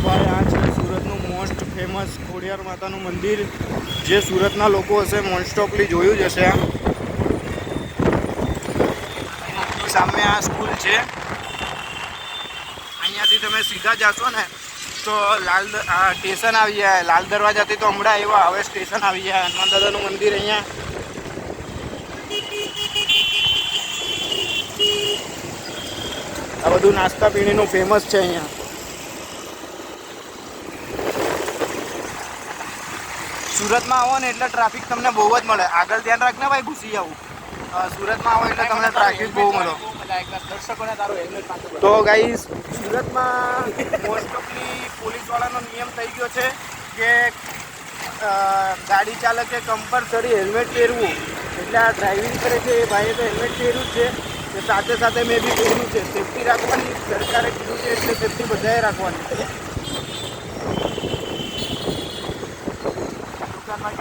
ભાઈ આ છે સુરતનું મોસ્ટ ફેમસ ખોડિયાર માતાનું મંદિર, જે સુરતના લોકો હશે મોસ્ટ ઓફલી જોયું જ હશે. સામે આ સ્કૂલ છે, અહીંયાથી તમે સીધા જશો ને તો સ્ટેશન આવી જાય. લાલ દરવાજાથી તો હમણાં આવ્યા, હવે સ્ટેશન આવી જાય. હનુમાન દાદાનું મંદિર અહીંયા. આ બધું નાસ્તા પીણીનું ફેમસ છે અહીંયા. સુરતમાં આવો ને એટલે ટ્રાફિક તમને બહુ જ મળે. આગળ ધ્યાન રાખને ભાઈ, ઘૂસી જાવું. સુરતમાં આવો એટલે તમને ટ્રાફિક બહુ મળે. તો ગાઈસ, સુરતમાં મોસ્ટ ઓફલી પોલીસવાળાનો નિયમ થઈ ગયો છે કે ગાડી ચાલકે કમ્પલસરી હેલ્મેટ પહેરવું. એટલે આ ડ્રાઇવિંગ કરે છે એ ભાઈએ તો હેલ્મેટ પહેર્યું જ છે, સાથે સાથે મેં બી પહેર્યું છે. સેફ્ટી રાખવાની સરકારે કીધું છે, એટલે સેફ્ટી બધાએ રાખવાની. દુકાનમાં